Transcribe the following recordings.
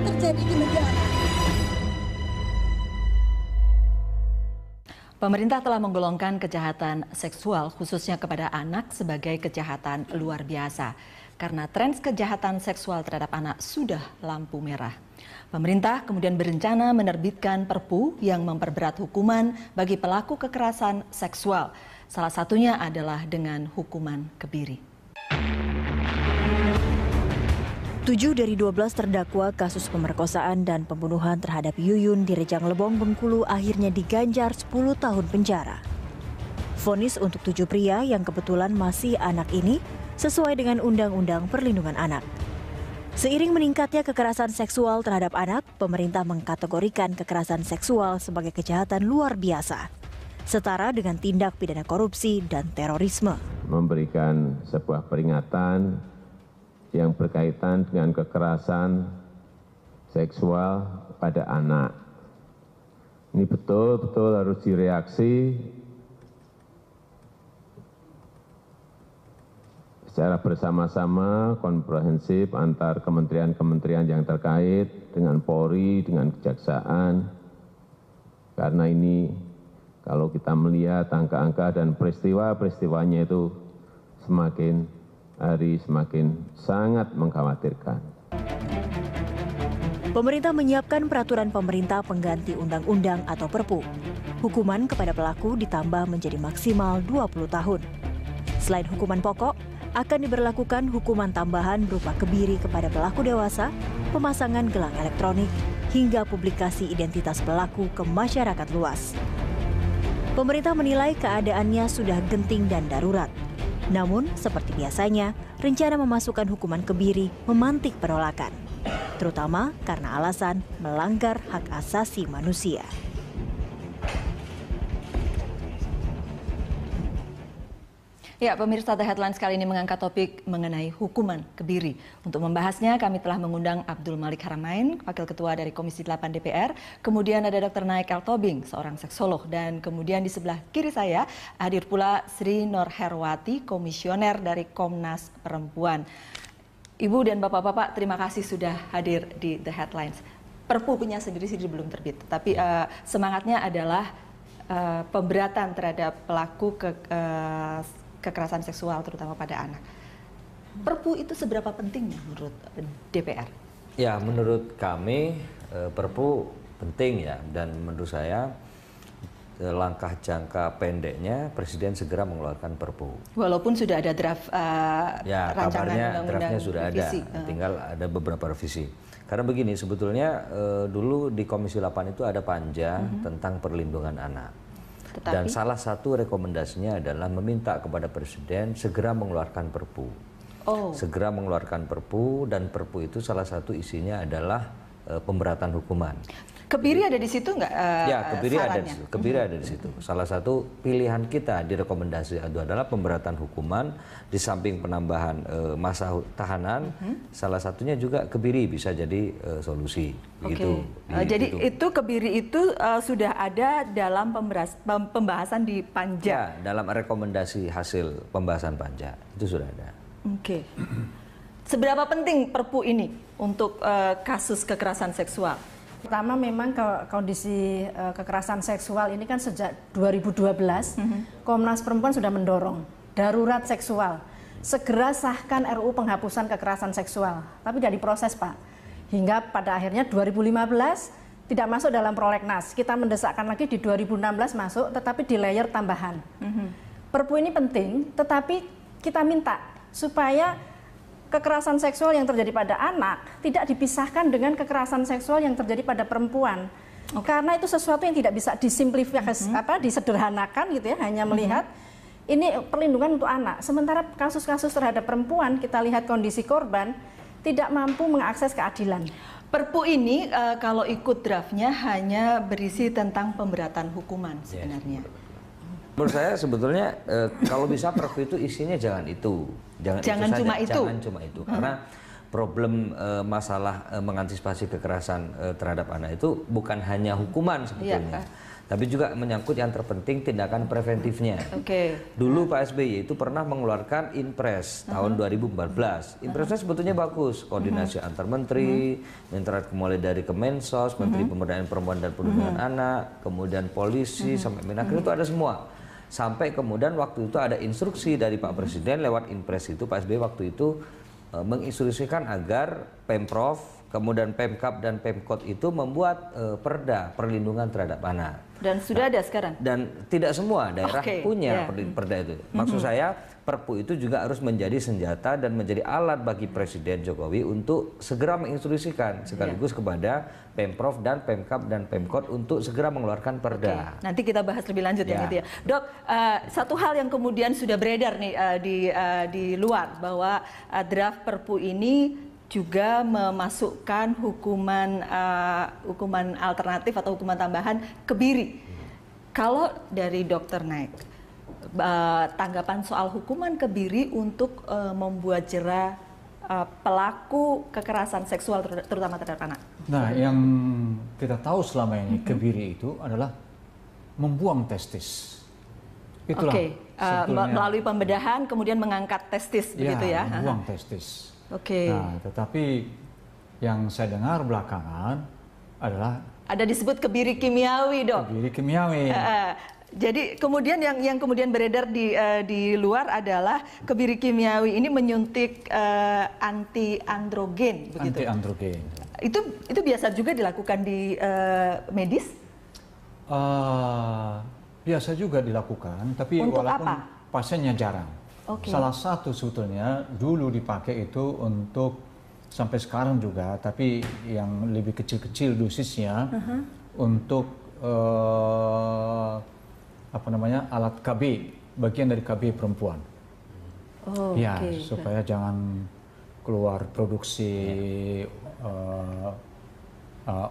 terjadi di negara. Pemerintah telah menggolongkan kejahatan seksual khususnya kepada anak sebagai kejahatan luar biasa karena tren kejahatan seksual terhadap anak sudah lampu merah. Pemerintah kemudian berencana menerbitkan Perpu yang memperberat hukuman bagi pelaku kekerasan seksual. Salah satunya adalah dengan hukuman kebiri. 7 dari 12 terdakwa kasus pemerkosaan dan pembunuhan terhadap Yuyun di Rejang Lebong, Bengkulu akhirnya diganjar 10 tahun penjara. Vonis untuk 7 pria yang kebetulan masih anak ini sesuai dengan Undang-Undang Perlindungan Anak. Seiring meningkatnya kekerasan seksual terhadap anak, pemerintah mengkategorikan kekerasan seksual sebagai kejahatan luar biasa, setara dengan tindak pidana korupsi dan terorisme. Memberikan sebuah peringatan yang berkaitan dengan kekerasan seksual pada anak. Ini betul-betul harus direaksi secara bersama-sama, komprehensif antar kementerian-kementerian yang terkait dengan Polri, dengan Kejaksaan. Karena ini kalau kita melihat angka-angka dan peristiwa-peristiwanya itu semakin hari semakin sangat mengkhawatirkan. Pemerintah menyiapkan peraturan pemerintah pengganti undang-undang atau Perpu. Hukuman kepada pelaku ditambah menjadi maksimal 20 tahun. Selain hukuman pokok, akan diberlakukan hukuman tambahan berupa kebiri kepada pelaku dewasa, pemasangan gelang elektronik, hingga publikasi identitas pelaku ke masyarakat luas. Pemerintah menilai keadaannya sudah genting dan darurat. Namun, seperti biasanya, rencana memasukkan hukuman kebiri memantik penolakan, terutama karena alasan melanggar hak asasi manusia. Ya, pemirsa, The Headlines kali ini mengangkat topik mengenai hukuman kebiri. Untuk membahasnya, kami telah mengundang Abdul Malik Haramain, Wakil Ketua dari Komisi 8 DPR. Kemudian ada Dr. Naik El Tobing, seorang seksolog. Dan kemudian di sebelah kiri saya hadir pula Sri Nur Herwati, Komisioner dari Komnas Perempuan. Ibu dan Bapak-Bapak, terima kasih sudah hadir di The Headlines. Perpu punya sendiri-sendiri belum terbit, tapi semangatnya adalah pemberatan terhadap pelaku kekerasan seksual terutama pada anak. Perpu itu seberapa pentingnya menurut DPR? Ya, menurut kami Perpu penting ya, dan menurut saya langkah jangka pendeknya Presiden segera mengeluarkan Perpu. Walaupun sudah ada draft ya, rancangan kabarnya undang-undang draftnya sudah revisi. ada, tinggal ada beberapa revisi. Karena begini, sebetulnya dulu di Komisi 8 itu ada panja tentang perlindungan anak. Dan salah satu rekomendasinya adalah meminta kepada Presiden segera mengeluarkan Perpu. Segera mengeluarkan Perpu, dan Perpu itu salah satu isinya adalah pemberatan hukuman. Kebiri ada di situ nggak? Ya, kebiri ada di situ. Salah satu pilihan kita di rekomendasi itu adalah pemberatan hukuman, di samping penambahan masa tahanan, salah satunya juga kebiri bisa jadi solusi. Gitu, jadi itu kebiri itu sudah ada dalam pembahasan di panja. Ya, dalam rekomendasi hasil pembahasan panja itu sudah ada. Oke. Seberapa penting Perpu ini untuk kasus kekerasan seksual? Pertama, memang kondisi kekerasan seksual ini kan sejak 2012 Komnas Perempuan sudah mendorong darurat seksual. Segera sahkan RUU penghapusan kekerasan seksual. Tapi tidak diproses, Pak. Hingga pada akhirnya 2015 tidak masuk dalam prolegnas. Kita mendesakkan lagi di 2016 masuk, tetapi di layer tambahan. Perpu ini penting, tetapi kita minta supaya kekerasan seksual yang terjadi pada anak tidak dipisahkan dengan kekerasan seksual yang terjadi pada perempuan. Karena itu sesuatu yang tidak bisa disimplifikasi, disederhanakan gitu ya, hanya melihat ini perlindungan untuk anak. Sementara kasus-kasus terhadap perempuan, kita lihat kondisi korban tidak mampu mengakses keadilan. Perpu ini kalau ikut draftnya hanya berisi tentang pemberatan hukuman sebenarnya. Menurut saya sebetulnya kalau bisa Perpu itu isinya jangan itu. Jangan cuma itu. Karena problem masalah mengantisipasi kekerasan terhadap anak itu bukan hanya hukuman sebetulnya. tapi juga menyangkut yang terpenting tindakan preventifnya. Dulu Pak SBY itu pernah mengeluarkan Inpres tahun 2014. Impresnya sebetulnya bagus, koordinasi antar menteri, mulai dari Kemensos, Menteri Pemberdayaan Perempuan dan Perlindungan Anak, kemudian polisi sampai Menaker itu ada semua. Sampai kemudian waktu itu ada instruksi dari Pak Presiden lewat Inpres itu, Pak SBY waktu itu menginstruksikan agar Pemprov, kemudian Pemkab dan Pemkot itu membuat perda perlindungan terhadap anak. Dan sudah ada sekarang? Dan tidak semua daerah punya perda itu. Maksud saya Perpu itu juga harus menjadi senjata dan menjadi alat bagi Presiden Jokowi untuk segera menginstruksikan sekaligus kepada Pemprov dan Pemkab dan Pemkot untuk segera mengeluarkan perda. Nanti kita bahas lebih lanjut yang itu ya. Dok, satu hal yang kemudian sudah beredar nih di luar bahwa draft Perpu ini juga memasukkan hukuman alternatif atau hukuman tambahan kebiri. Kalau dari Dr. Naik, tanggapan soal hukuman kebiri untuk membuat jera pelaku kekerasan seksual terutama terhadap anak. Nah, yang kita tahu selama ini kebiri itu adalah membuang testis. Itulah melalui pembedahan kemudian mengangkat testis begitu ya. Membuang testis. Nah, tetapi yang saya dengar belakangan adalah ada disebut kebiri kimiawi, Dok. Kebiri kimiawi. Jadi kemudian yang kemudian beredar di luar adalah kebiri kimiawi ini menyuntik anti androgen begitu. Anti androgen. Itu biasa juga dilakukan di medis? Biasa juga dilakukan, tapi untuk walaupun apa? pasiennya jarang. Salah satu sebetulnya dulu dipakai itu untuk sampai sekarang juga, tapi yang lebih kecil-kecil dosisnya untuk alat KB, bagian dari KB perempuan. Supaya jangan keluar produksi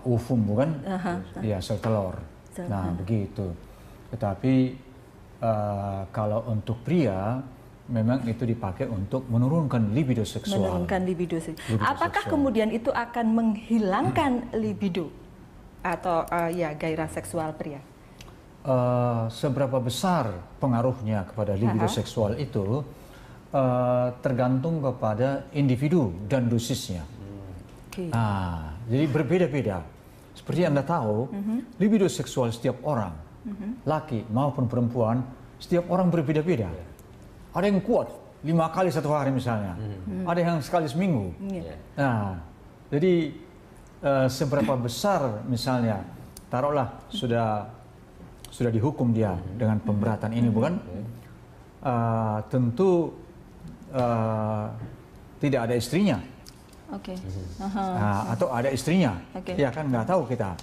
uvum, bukan? Sel telur. Nah, begitu. Tetapi kalau untuk pria memang itu dipakai untuk menurunkan libido seksual. Menurunkan libido seksual. Apakah kemudian itu akan menghilangkan libido atau gairah seksual pria? Seberapa besar pengaruhnya kepada libido seksual itu tergantung kepada individu dan dosisnya. Jadi berbeda-beda. Seperti Anda tahu, libido seksual setiap orang, laki maupun perempuan, setiap orang berbeda-beda. Ada yang kuat 5 kali satu hari misalnya, ada yang sekali seminggu. Nah, jadi seberapa besar misalnya, taruhlah sudah dihukum dia dengan pemberatan ini, bukan? Tentu tidak ada istrinya. Atau ada istrinya, ya kan nggak tahu kita.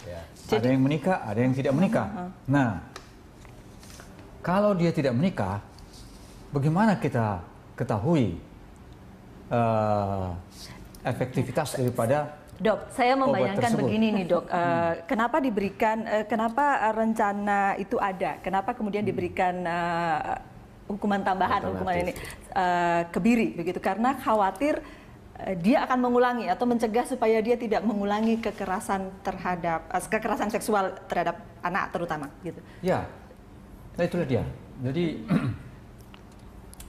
Ada yang menikah, ada yang tidak menikah. Nah, kalau dia tidak menikah, bagaimana kita ketahui efektivitas daripada Dok, saya membayangkan begini nih, Dok. Kenapa diberikan, kenapa rencana itu ada? Kenapa kemudian diberikan hukuman tambahan, hukuman ini kebiri, begitu? Karena khawatir dia akan mengulangi atau mencegah supaya dia tidak mengulangi kekerasan seksual terhadap anak terutama, gitu. Ya, nah itulah dia. Jadi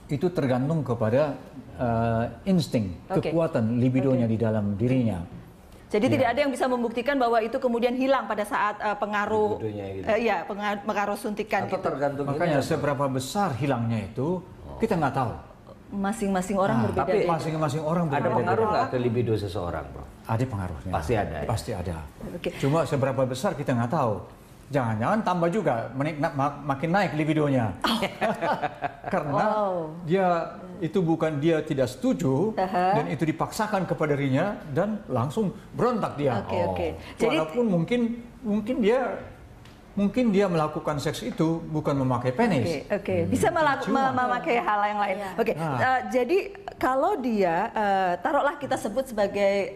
itu tergantung kepada insting, kekuatan libidonya di dalam dirinya. Jadi tidak ada yang bisa membuktikan bahwa itu kemudian hilang pada saat pengaruh, pengaruh suntikan. Atau tergantung. Makanya seberapa besar hilangnya itu kita nggak tahu. Masing-masing orang berbeda. Tapi masing-masing orang berbeda. Ada pengaruh nggak ke libido seseorang, Bro? Ada pengaruhnya. Pasti ada. Ya? Pasti ada. Cuma seberapa besar kita nggak tahu. Jangan-jangan tambah juga, makin naik libidonya. Karena dia itu bukan dia tidak setuju dan itu dipaksakan kepada dirinya dan langsung berontak dia. Walaupun mungkin dia melakukan seks itu bukan memakai penis. Bisa memakai hal yang lain. Jadi kalau dia taruhlah kita sebut sebagai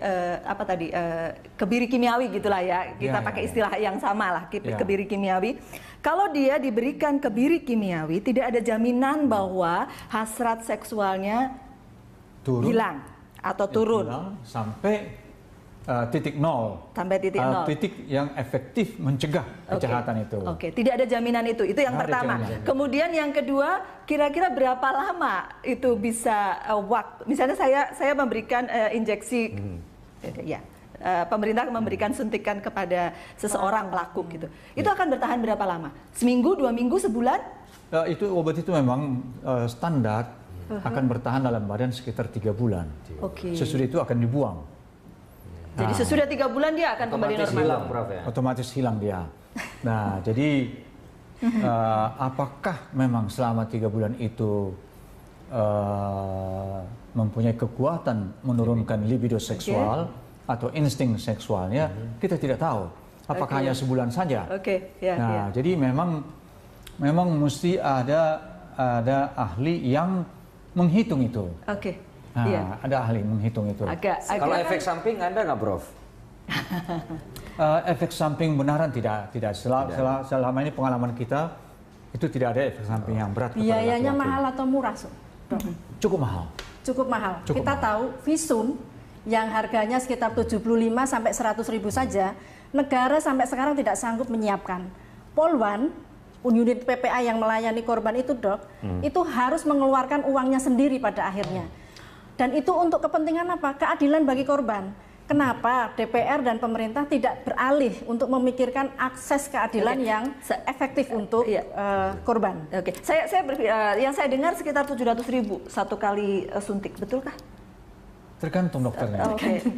kebiri kimiawi gitulah ya. Kita pakai istilah yang sama lah, kebiri kimiawi. Kalau dia diberikan kebiri kimiawi, tidak ada jaminan bahwa hasrat seksualnya hilang atau turun. Sampai titik nol. Sampai titik nol. Titik yang efektif mencegah kejahatan itu. Oke, tidak ada jaminan itu. Itu yang pertama. Kemudian yang kedua, kira-kira berapa lama itu bisa waktu? Misalnya saya memberikan injeksi, pemerintah memberikan suntikan kepada seseorang pelaku gitu. Itu akan bertahan berapa lama? Seminggu, 2 minggu, sebulan? Itu obat itu memang standar akan bertahan dalam badan sekitar 3 bulan. Sesudah itu akan dibuang. Jadi sesudah 3 bulan dia akan kembali normal. Hilang, Prof, ya? Otomatis hilang dia. Nah, jadi apakah memang selama 3 bulan itu mempunyai kekuatan menurunkan libido seksual atau insting seksualnya? Kita tidak tahu. Apakah hanya sebulan saja? Jadi memang mesti ada ahli yang menghitung itu. Ada ahli menghitung itu. Kalau efek samping ada nggak, Prof? Efek samping benaran tidak. Selama ini pengalaman kita itu tidak ada efek samping yang berat. Biayanya mahal atau murah, Cukup mahal. Cukup mahal. Kita tahu visum yang harganya sekitar 75 sampai 100 ribu saja, negara sampai sekarang tidak sanggup menyiapkan. Polwan, unit PPA yang melayani korban itu, Dok, itu harus mengeluarkan uangnya sendiri pada akhirnya. Dan itu untuk kepentingan apa? Keadilan bagi korban. Kenapa DPR dan pemerintah tidak beralih untuk memikirkan akses keadilan yang efektif untuk korban? Saya yang saya dengar sekitar 700 ribu satu kali suntik, betulkah? Tergantung dokternya.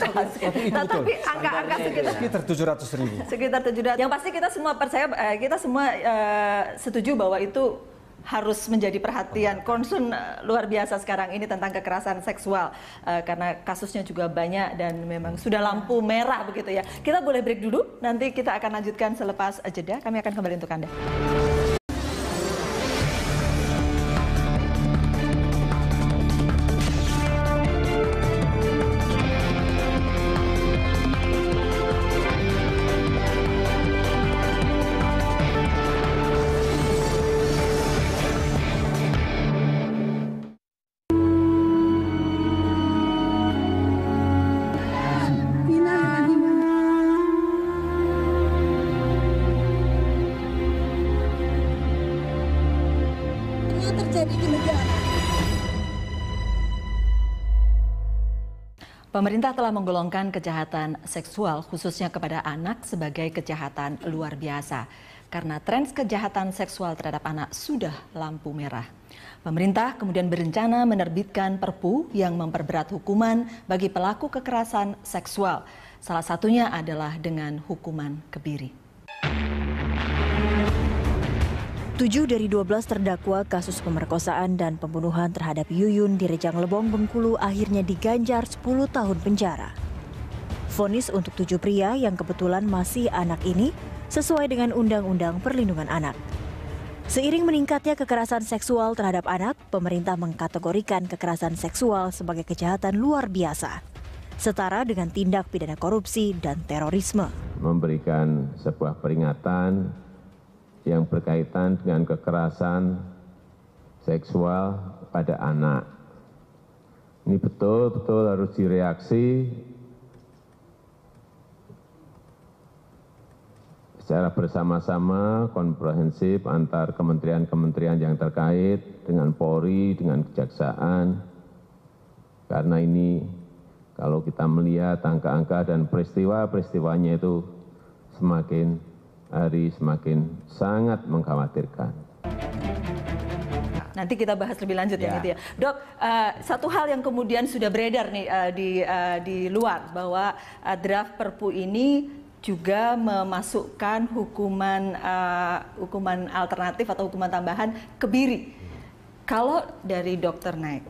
Tapi angka sekitar 700 ribu. Sekitar 700. Yang pasti kita semua percaya, kita semua setuju bahwa itu harus menjadi perhatian, concern luar biasa sekarang ini tentang kekerasan seksual, karena kasusnya juga banyak dan memang sudah lampu merah begitu ya. Kita boleh break dulu, nanti kita akan lanjutkan selepas jeda. Kami akan kembali untuk Anda. Pemerintah telah menggolongkan kejahatan seksual khususnya kepada anak sebagai kejahatan luar biasa karena tren kejahatan seksual terhadap anak sudah lampu merah. Pemerintah kemudian berencana menerbitkan Perpu yang memperberat hukuman bagi pelaku kekerasan seksual. Salah satunya adalah dengan hukuman kebiri. 7 dari 12 terdakwa kasus pemerkosaan dan pembunuhan terhadap Yuyun di Rejang Lebong, Bengkulu akhirnya diganjar 10 tahun penjara. Vonis untuk 7 pria yang kebetulan masih anak ini sesuai dengan Undang-Undang Perlindungan Anak. Seiring meningkatnya kekerasan seksual terhadap anak, pemerintah mengkategorikan kekerasan seksual sebagai kejahatan luar biasa, setara dengan tindak pidana korupsi dan terorisme. Memberikan sebuah peringatan yang berkaitan dengan kekerasan seksual pada anak. Ini betul-betul harus direaksi secara bersama-sama, komprehensif antar kementerian-kementerian yang terkait dengan Polri, dengan Kejaksaan. Karena ini kalau kita melihat angka-angka dan peristiwa-peristiwanya itu semakin hari semakin sangat mengkhawatirkan. Nanti kita bahas lebih lanjut yang itu ya. Dok, satu hal yang kemudian sudah beredar nih di luar bahwa draft Perpu ini juga memasukkan hukuman alternatif atau hukuman tambahan kebiri. Kalau dari Dr. Naik,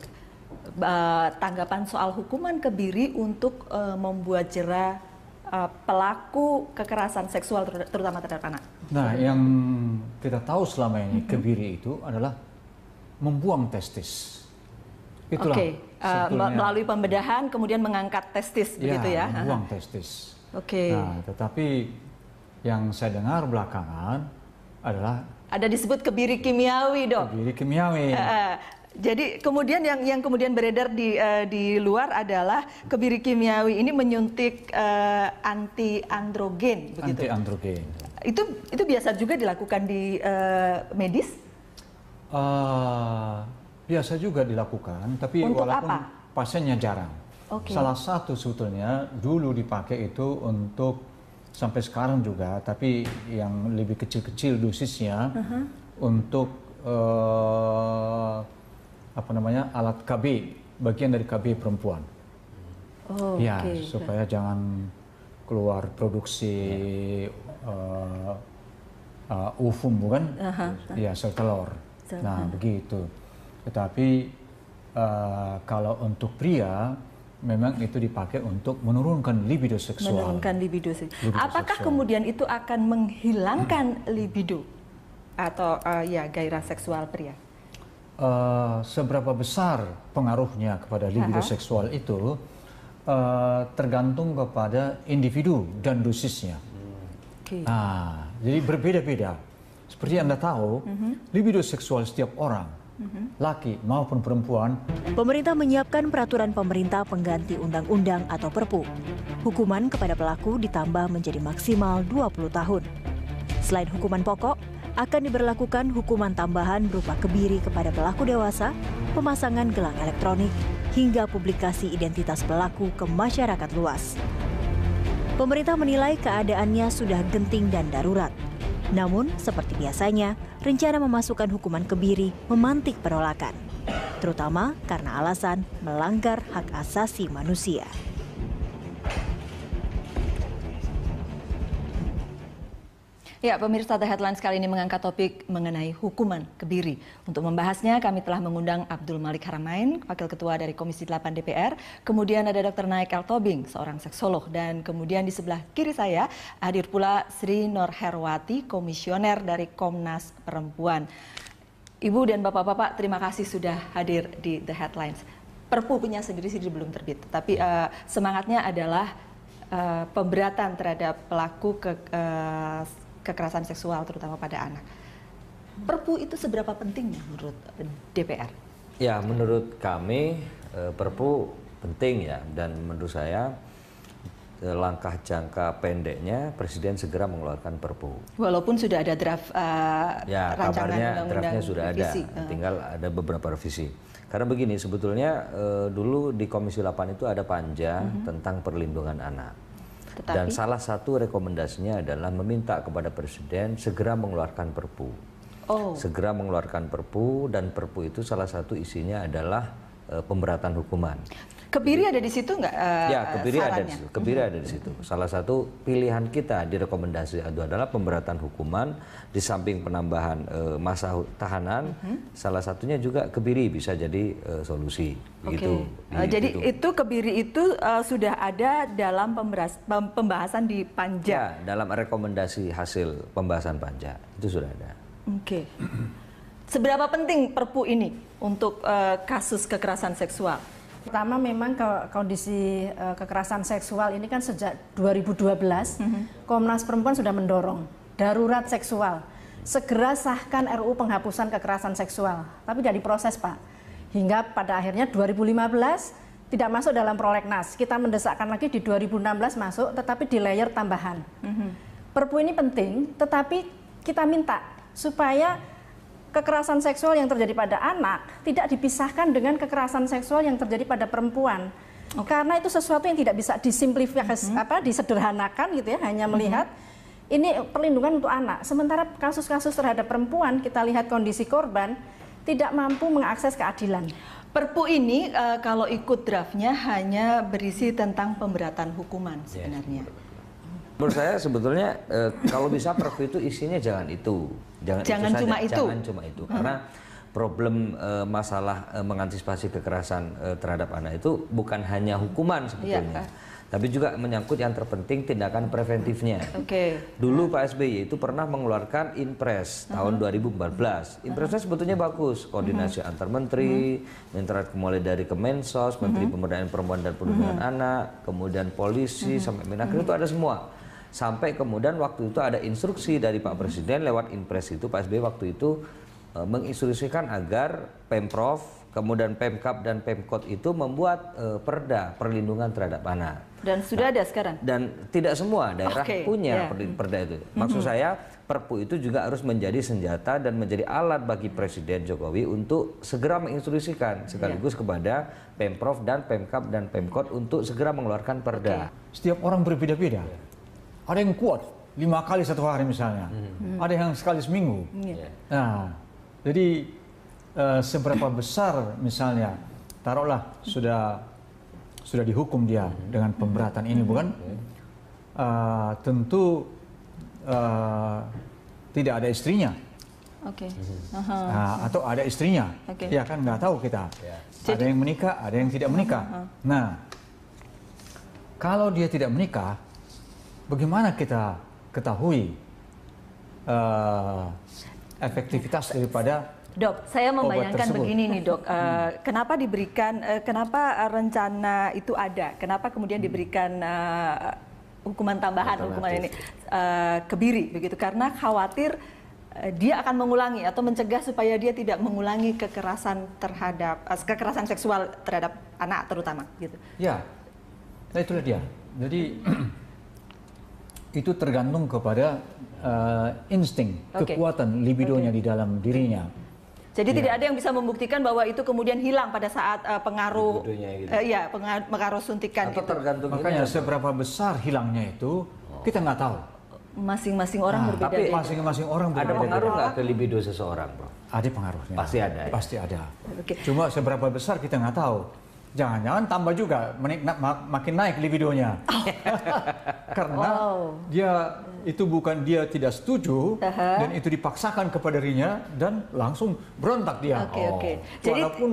tanggapan soal hukuman kebiri untuk membuat jera pelaku kekerasan seksual terutama terhadap anak. Nah, yang kita tahu selama ini kebiri itu adalah membuang testis. Itulah melalui pembedahan kemudian mengangkat testis begitu ya. Membuang testis. Nah, tetapi yang saya dengar belakangan adalah ada disebut kebiri kimiawi, Dok. Kebiri kimiawi. Jadi kemudian yang kemudian beredar di luar adalah kebiri kimiawi ini menyuntik anti androgen, begitu. Anti androgen. Itu biasa juga dilakukan di medis? Biasa juga dilakukan, tapi untuk walaupun apa? pasiennya jarang. Okay. Salah satu sebetulnya dulu dipakai itu untuk sampai sekarang juga, tapi yang lebih kecil-kecil dosisnya untuk alat KB, bagian dari KB perempuan. Oh, ya, okay. supaya jangan keluar produksi uvum, bukan? Ya, sel telur. Nah, begitu. Tetapi kalau untuk pria, memang itu dipakai untuk menurunkan libido seksual. Menurunkan libido seksual. Apakah kemudian itu akan menghilangkan libido atau gairah seksual pria? Seberapa besar pengaruhnya kepada libido seksual itu tergantung kepada individu dan dosisnya. Okay. Jadi berbeda-beda. Seperti Anda tahu, libido seksual setiap orang, laki maupun perempuan. Pemerintah menyiapkan peraturan pemerintah pengganti undang-undang atau Perpu. Hukuman kepada pelaku ditambah menjadi maksimal 20 tahun. Selain hukuman pokok, akan diberlakukan hukuman tambahan berupa kebiri kepada pelaku dewasa, pemasangan gelang elektronik, hingga publikasi identitas pelaku ke masyarakat luas. Pemerintah menilai keadaannya sudah genting dan darurat. Namun, seperti biasanya, rencana memasukkan hukuman kebiri memantik penolakan, terutama karena alasan melanggar hak asasi manusia. Ya, pemirsa, The Headlines kali ini mengangkat topik mengenai hukuman kebiri. Untuk membahasnya, kami telah mengundang Abdul Malik Haramain, Wakil Ketua dari Komisi 8 DPR. Kemudian ada Dr. Naik El Tobing, seorang seksolog. Dan kemudian di sebelah kiri saya hadir pula Sri Nur Herwati, Komisioner dari Komnas Perempuan. Ibu dan Bapak-Bapak, terima kasih sudah hadir di The Headlines. Perpu punya sendiri-sendiri belum terbit, tapi semangatnya adalah pemberatan terhadap pelaku kekerasan seksual terutama pada anak. Perpu itu seberapa pentingnya menurut DPR? Ya, menurut kami Perpu penting ya, dan menurut saya langkah jangka pendeknya Presiden segera mengeluarkan Perpu. Walaupun sudah ada draft rancangan kabarnya undang-undang draftnya sudah revisi. Tinggal ada beberapa revisi. Karena begini, sebetulnya dulu di Komisi 8 itu ada panja tentang perlindungan anak. Dan salah satu rekomendasinya adalah meminta kepada Presiden segera mengeluarkan Perpu. Segera mengeluarkan Perpu, dan Perpu itu salah satu isinya adalah pemberatan hukuman. Kebiri ada di situ nggak? Ya, kebiri ada di situ. Salah satu pilihan kita di rekomendasi itu adalah pemberatan hukuman, di samping penambahan masa tahanan, salah satunya juga kebiri bisa jadi solusi. Gitu. Jadi itu kebiri itu sudah ada dalam pembahasan di panja. Ya, dalam rekomendasi hasil pembahasan panja itu sudah ada. Oke. Seberapa penting Perpu ini untuk kasus kekerasan seksual? Pertama, memang kondisi kekerasan seksual ini kan sejak 2012 Komnas Perempuan sudah mendorong darurat seksual. Segera sahkan RUU penghapusan kekerasan seksual. Tapi tidak diproses, Pak. Hingga pada akhirnya 2015 tidak masuk dalam prolegnas. Kita mendesakkan lagi di 2016 masuk, tetapi di layer tambahan. Perpu ini penting, tetapi kita minta supaya kekerasan seksual yang terjadi pada anak tidak dipisahkan dengan kekerasan seksual yang terjadi pada perempuan. Karena itu sesuatu yang tidak bisa disimplifikasi, disederhanakan gitu ya, hanya melihat ini perlindungan untuk anak. Sementara kasus-kasus terhadap perempuan, kita lihat kondisi korban tidak mampu mengakses keadilan. Perpu ini kalau ikut draftnya hanya berisi tentang pemberatan hukuman sebenarnya. Menurut saya sebetulnya kalau bisa Perpu itu isinya jangan itu. Jangan cuma itu. Karena problem masalah mengantisipasi kekerasan terhadap anak itu bukan hanya hukuman sebetulnya. Tapi juga menyangkut yang terpenting tindakan preventifnya. Dulu Pak SBY itu pernah mengeluarkan Inpres tahun 2014. Impresnya sebetulnya bagus, koordinasi antar menteri, mulai dari Kemensos, Menteri Pemberdayaan Perempuan dan Perlindungan Anak, kemudian polisi sampai Menaker itu ada semua. Sampai kemudian waktu itu ada instruksi dari Pak Presiden lewat Inpres itu, Pak SBY waktu itu menginstruksikan agar Pemprov, kemudian Pemkab dan Pemkot itu membuat perda perlindungan terhadap anak. Dan sudah ada sekarang? Dan tidak semua daerah punya perda itu. Maksud saya Perpu itu juga harus menjadi senjata dan menjadi alat bagi Presiden Jokowi untuk segera menginstruksikan sekaligus kepada Pemprov dan Pemkab dan Pemkot untuk segera mengeluarkan perda. Setiap orang berbeda-beda. Ada yang kuat 5 kali satu hari misalnya, ada yang sekali seminggu. Nah, jadi seberapa besar misalnya, taruhlah sudah dihukum dia dengan pemberatan ini, bukan? Tentu tidak ada istrinya. Nah, atau ada istrinya, ya kan nggak tahu kita. Ada yang menikah, ada yang tidak menikah. Nah, kalau dia tidak menikah, bagaimana kita ketahui efektivitas daripada Dok, saya membayangkan begini nih dok, kenapa diberikan, kenapa rencana itu ada, kenapa kemudian diberikan hukuman tambahan, hukuman ini kebiri begitu, karena khawatir dia akan mengulangi atau mencegah supaya dia tidak mengulangi kekerasan terhadap kekerasan seksual terhadap anak terutama gitu. Ya, nah itulah dia. Jadi itu tergantung kepada insting, kekuatan libidonya di dalam dirinya. Jadi tidak ada yang bisa membuktikan bahwa itu kemudian hilang pada saat pengaruh, pengaruh suntikan itu. Makanya seberapa besar hilangnya itu kita nggak tahu. Masing-masing orang berbeda. Tapi masing-masing orang berbeda. Ada pengaruh nggak ke libido seseorang, Bro? Ada pengaruhnya. Pasti ada. Ya? Pasti ada. Cuma seberapa besar kita nggak tahu. Jangan-jangan tambah juga, makin naik libidonya. Karena dia itu bukan dia tidak setuju dan itu dipaksakan kepada dirinya dan langsung berontak dia. Walaupun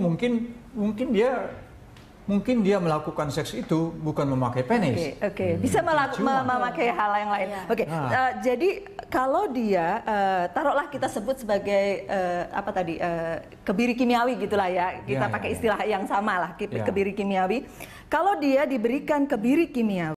mungkin dia melakukan seks itu bukan memakai penis. Bisa memakai hal yang lain. Jadi kalau dia taruhlah kita sebut sebagai kebiri kimiawi gitulah ya. Kita pakai istilah yang sama lah, kebiri kimiawi. Kalau dia diberikan kebiri kimiawi